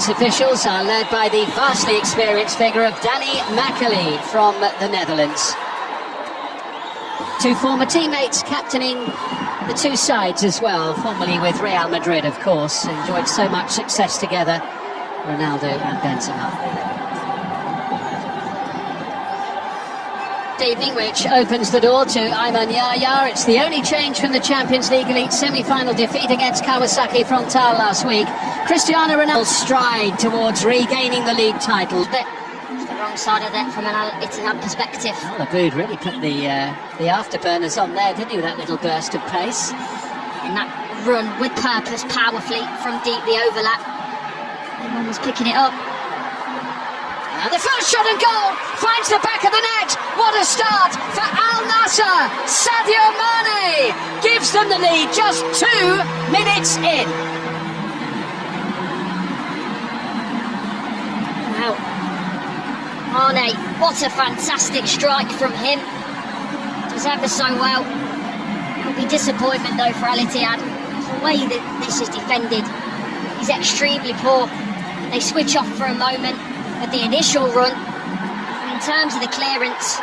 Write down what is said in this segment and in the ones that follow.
Netherlands officials are led by the vastly experienced figure of Danny Makkely from the Netherlands. Two former teammates captaining the two sides as well, formerly with Real Madrid, of course. Enjoyed so much success together, Ronaldo and Benzema. Evening, which opens the door to Ayman Yahya. It's the only change from the Champions League Elite semi-final defeat against Kawasaki Frontale last week. Cristiano Ronaldo stride towards regaining the league title. It's the wrong side of that from an Ittihad perspective. Well, Aboud really put the afterburners on there, didn't he, with that little burst of pace? And that run with purpose, powerfully from deep the overlap. Everyone was picking it up. And the first shot and goal finds the back of the net. What a start for Al Nasser. Sadio Mane gives them the lead just 2 minutes in. Wow. Mane, what a fantastic strike from him. Does ever so well. It'll be disappointment though for Al Ittihad. The way that this is defended is extremely poor. They switch off for a moment with the initial run. In terms of the clearance,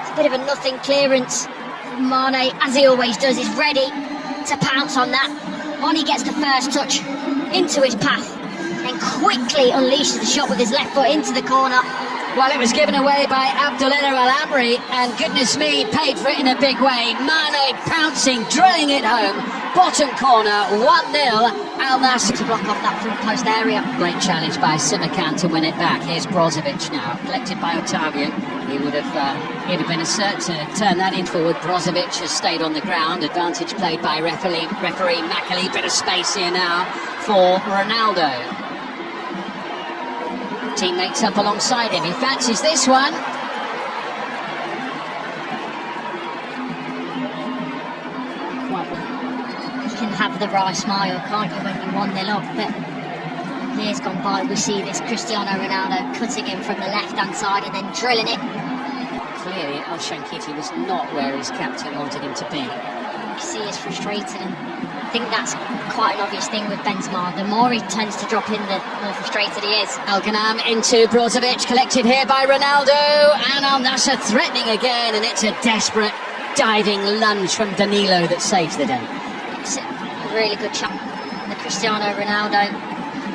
it's a bit of a nothing clearance. Mane, as he always does, is ready to pounce on that. Mane gets the first touch into his path and quickly unleashes the shot with his left foot into the corner. Well, it was given away by Abdullah Al-Amri, and goodness me, paid for it in a big way. Mane pouncing, drilling it home. Bottom corner, 1-0. Al Nasser to block off that front post area. Great challenge by Simakan to win it back. Here's Brozovic now, collected by Otavio. He'd have been a cert to turn that in forward. Brozovic has stayed on the ground. Advantage played by referee Makkely. Bit of space here now for Ronaldo. Teammates up alongside him. He fancies this one. You can have the wry smile, can't you, when you're 1-0 up? But years gone by, we see this Cristiano Ronaldo cutting in from the left-hand side and then drilling it. Clearly, Al Shankiti was not where his captain wanted him to be. You can see he's frustrated, and I think that's quite an obvious thing with Benzema. The more he tends to drop in, the more frustrated he is. Al Ghanam into Brozovic, collected here by Ronaldo, and Al Nasser threatening again, and it's a desperate diving lunge from Danilo that saves the day. It's a really good shot. And the Cristiano Ronaldo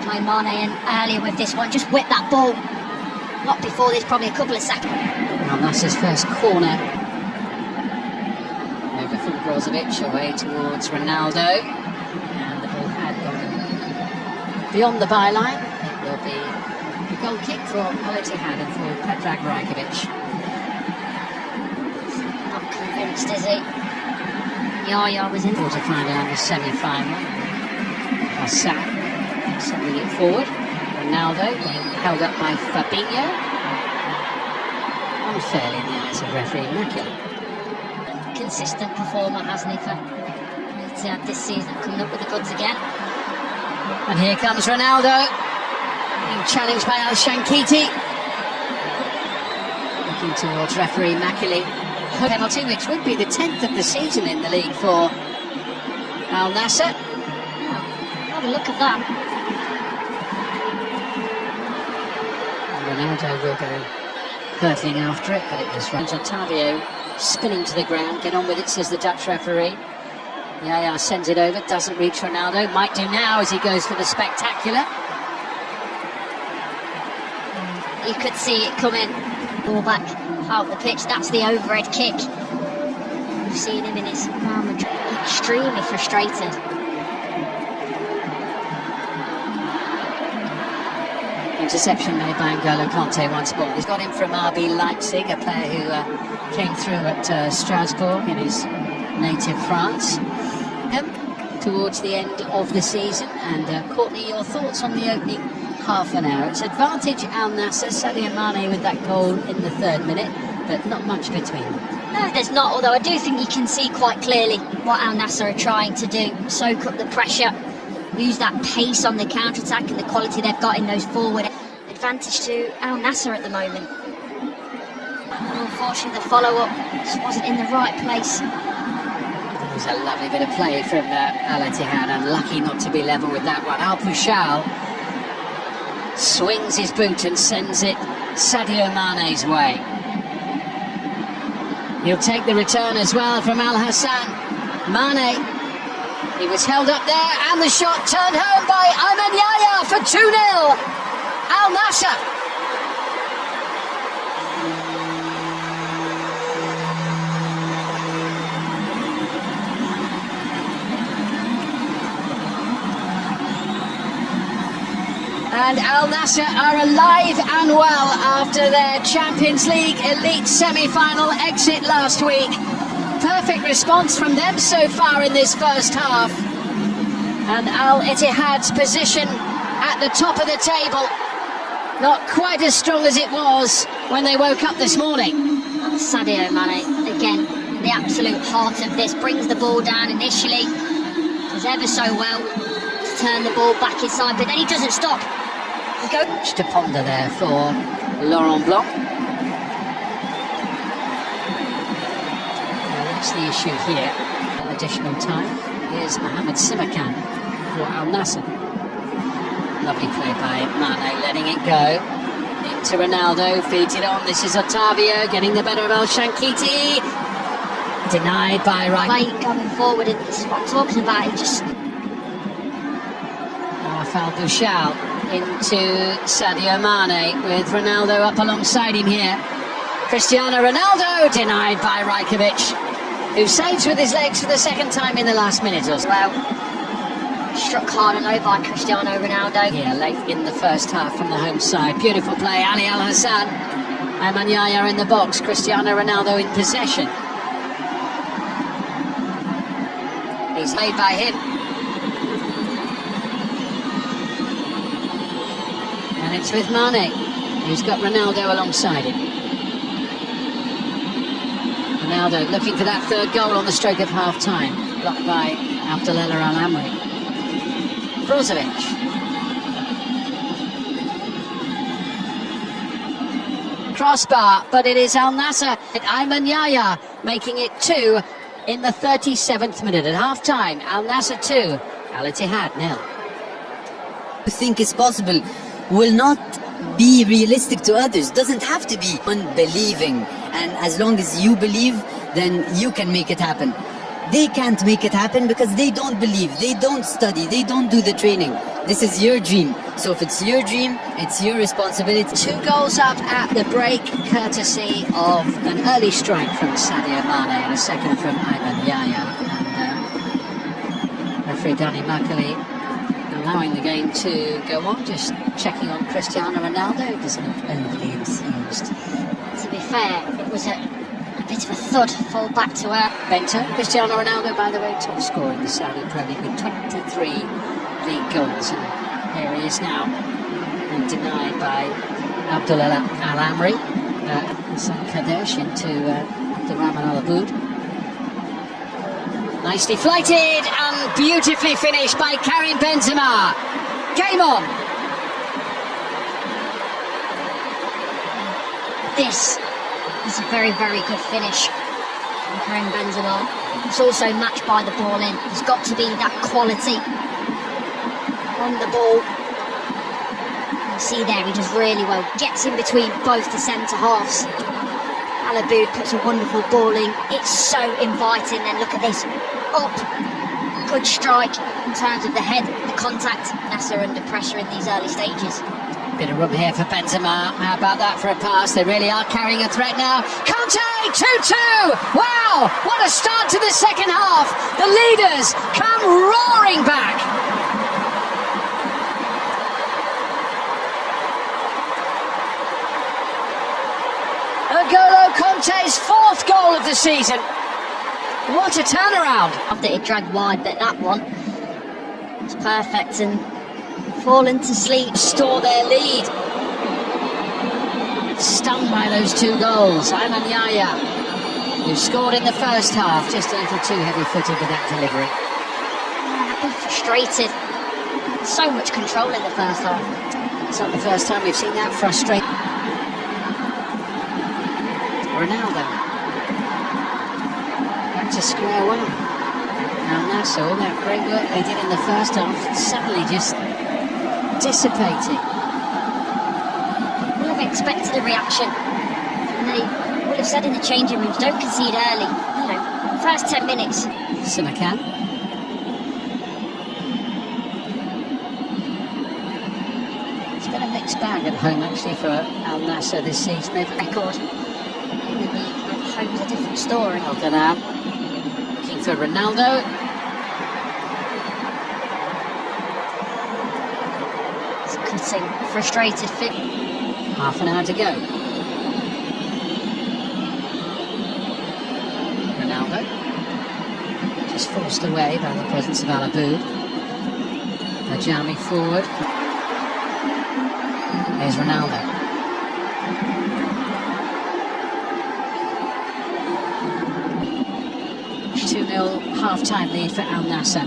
playing Mane in earlier with this one, just whipped that ball. Not before this, probably a couple of seconds. Al Nasser's first corner. Over from Brozovic, away towards Ronaldo. And the ball had gone beyond the byline. It will be a goal kick for Al Ittihad and for Predrag Rajkovic. Not convinced, is he? Yahya was in quarter-final and the semi-final. Hassan sending it forward. Ronaldo being held up by Fabinho. Unfairly there as a referee Makkely. Consistent performer, hasn't he, for Ittihad this season, coming up with the goods again. And here comes Ronaldo, being challenged by Al Shankiti. Looking towards referee Makkely. Penalty, which would be the 10th of the season in the league for Al Nasser. Have a look at that. Ronaldo will go hurtling after it, but it was right. Otavio spinning to the ground. Get on with it, says the Dutch referee. Yahya sends it over, doesn't reach Ronaldo. Might do now as he goes for the spectacular. You could see it coming. Ball back out the pitch. That's the overhead kick. We've seen him in his Real Madrid, extremely frustrated. Interception made by N'Golo Kanté once more. He's got him from RB Leipzig, a player who came through at Strasbourg in his native France. Towards the end of the season, and Courtney, your thoughts on the opening half an hour? It's advantage Al Nasser, Sadio Mane with that goal in the 3rd minute, but not much between them. No, there's not, although I do think you can see quite clearly what Al Nasser are trying to do. Soak up the pressure, use that pace on the counter-attack and the quality they've got in those forward. Advantage to Al Nasser at the moment. Unfortunately, the follow-up just wasn't in the right place. It was a lovely bit of play from Al Ittihad, and lucky not to be level with that one. Al Pushal swings his boot and sends it Sadio Mane's way. He'll take the return as well from Al Hassan. Mane, he was held up there, and the shot turned home by Ayman Yahya for 2-0. Al Nasser. And Al Nasser are alive and well after their Champions League elite semi-final exit last week. Perfect response from them so far in this first half. And Al Ittihad's position at the top of the table, not quite as strong as it was when they woke up this morning. Sadio Mane, again, the absolute heart of this, brings the ball down initially, does ever so well to turn the ball back inside, but then he doesn't stop. Much to ponder there for Laurent Blanc. That's the issue here. Additional time. Here's Mohamed Simakan for Al Nasser. Lovely play by Mane, letting it go. Into Ronaldo, feeds it on. This is Otavio getting the better of El Shankiti. Denied by Right. Going forward, and this is what I'm talking about. It just... Rafael Bouchal into Sadio Mane with Ronaldo up alongside him here. Cristiano Ronaldo denied by Rajkovic, who saves with his legs for the second time in the last minute or so. Well, struck hard and low by Cristiano Ronaldo. Yeah, late in the first half from the home side. Beautiful play, Ali Al Hassan. Ayman Yahya in the box, Cristiano Ronaldo in possession. He's made by him. And it's with Mane, who's got Ronaldo alongside him. Ronaldo looking for that third goal on the stroke of half-time. Blocked by Abdullah Al-Amri. Brozovic. Crossbar, but it is Al Nasser. Ayman Yahya making it 2 in the 37th minute. At half-time, Al Nasser 2, Al Ittihad 0. I think it's possible will not be realistic to others. Doesn't have to be unbelieving, and as long as you believe, then you can make it happen. They can't make it happen because they don't believe, they don't study, they don't do the training. This is your dream, so if it's your dream, it's your responsibility. 2 goals up at the break, courtesy of an early strike from Sadio Mane and a second from Ayman Yahya. And referee Danny Macaulay allowing the game to go on, just checking on Cristiano Ronaldo, doesn't look overly enthused. To be fair, it was a bit of a thud, fall back to earth. Bento, Cristiano Ronaldo, by the way, top scorer in the Saudi Pro League with 23 league goals, and here he is now, and denied by Abdullah Al-Amri. Hassan Kadesh into Abdurrahman Al-Aboud. Nicely flighted and beautifully finished by Karim Benzema. Game on. This is a very, very good finish from Karim Benzema. It's also matched by the ball in. There's got to be that quality on the ball. You see there, he does really well. Gets in between both the centre halves. Al-Aboud puts a wonderful ball in. It's so inviting. Then look at this. Up. Good strike in terms of the head, the contact. Nasser under pressure in these early stages. Bit of room here for Benzema. How about that for a pass? They really are carrying a threat now. Conte, 2-2. Wow, what a start to the second half. The leaders come roaring back. N'Golo Conte's 4th goal of the season. What a turnaround. After it dragged wide, but that one was perfect and fallen to sleep. Store their lead. Stung by those 2 goals. Ayman Yahya, who scored in the first half, just a little too heavy-footed with that delivery. I've been frustrated. So much control in the first half. It's not the first time we've seen that frustrate. Ronaldo. Back to square one. Now Nasser, all that great work they did in the first half, suddenly just dissipating. have expected a reaction. And they would have said in the changing rooms, don't concede early. You know, first 10 minutes. Simakan. It's been a mixed bag at home actually for Al Nasser this season. They've Record in the league. Home's a different story. Al-Ghanam looking for Ronaldo. It's cutting, frustrated fit. Half an hour to go. Ronaldo just forced away by the presence of Alaboud. Ajami forward. There's Ronaldo. Half-time lead for Al Nasser,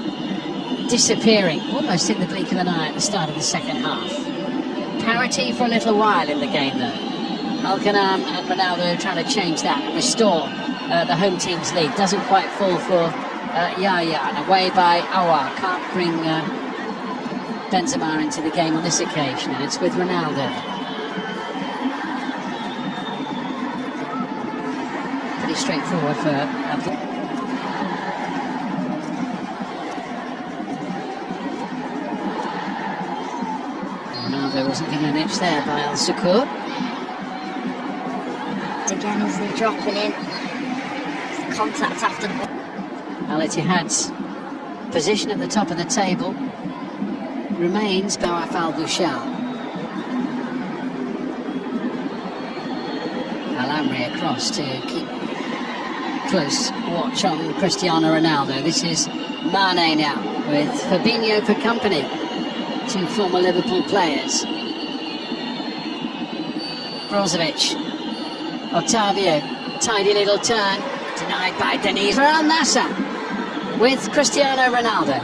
disappearing almost in the blink of an eye at the start of the second half. Parity for a little while in the game though. Al-Ghanam and Ronaldo trying to change that and restore the home team's lead. Doesn't quite fall for Yaya, and away by Awar. Can't bring Benzema into the game on this occasion, and it's with Ronaldo. Pretty straightforward for Ronaldo wasn't given an inch there by Al Sukur. Again, as they're dropping in, it's the contact after the ball. Al Ittihad's position at the top of the table remains Bawaf Al Bushal. Al Amri across to keep close watch on Cristiano Ronaldo. This is Mane now with Fabinho for company. Two former Liverpool players. Brozovic, Otavio, tidy little turn, denied by Deniz for Al Nasser with Cristiano Ronaldo.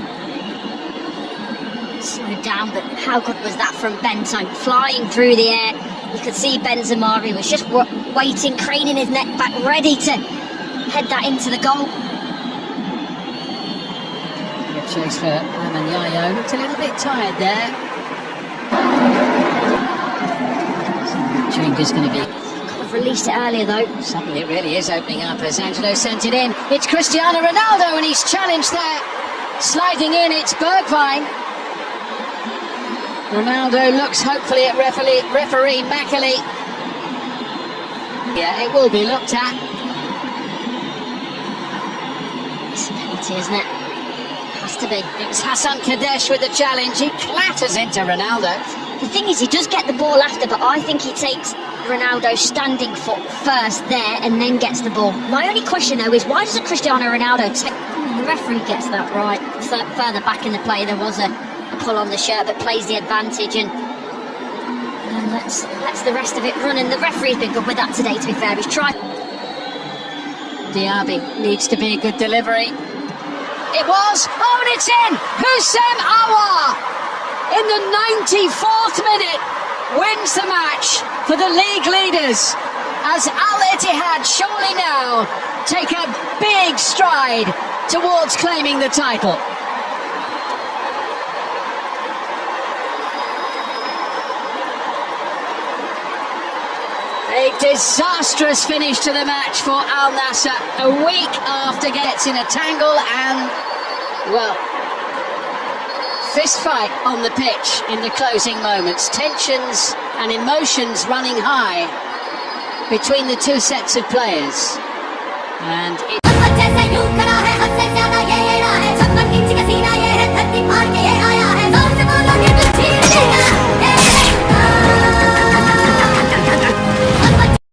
Slowed down, but how good was that from Bento? Flying through the air. You could see Benzema was just waiting, craning his neck back, ready to head that into the goal. Good chase for Aman Yayo. Looked a little bit tired there. Change is going to be. Could have released it earlier though. Suddenly it really is opening up as Angelo sent it in. It's Cristiano Ronaldo and he's challenged there. Sliding in, it's Bergwijn. Ronaldo looks hopefully at referee Macaulay. Yeah, it will be looked at. It's a penalty, isn't it? Has to be. It's Hassan Kadesh with the challenge. He clatters into Ronaldo. The thing is, he does get the ball after, but I think he takes Ronaldo's standing foot first there and then gets the ball. My only question though is, why doesn't Cristiano Ronaldo take... The referee gets that right. Further back in the play there was a pull on the shirt, but plays the advantage and lets the rest of it run. And the referee's been good with that today, to be fair. He's tried. Diaby needs to be a good delivery. It was. Oh, and it's in. Houssem Aouar in the 94th minute wins the match for the league leaders as Al Ittihad surely now take a big stride towards claiming the title. A disastrous finish to the match for Al Nasser. A week after gets in a tangle and, well, fist fight on the pitch in the closing moments. Tensions and emotions running high between the two sets of players. And it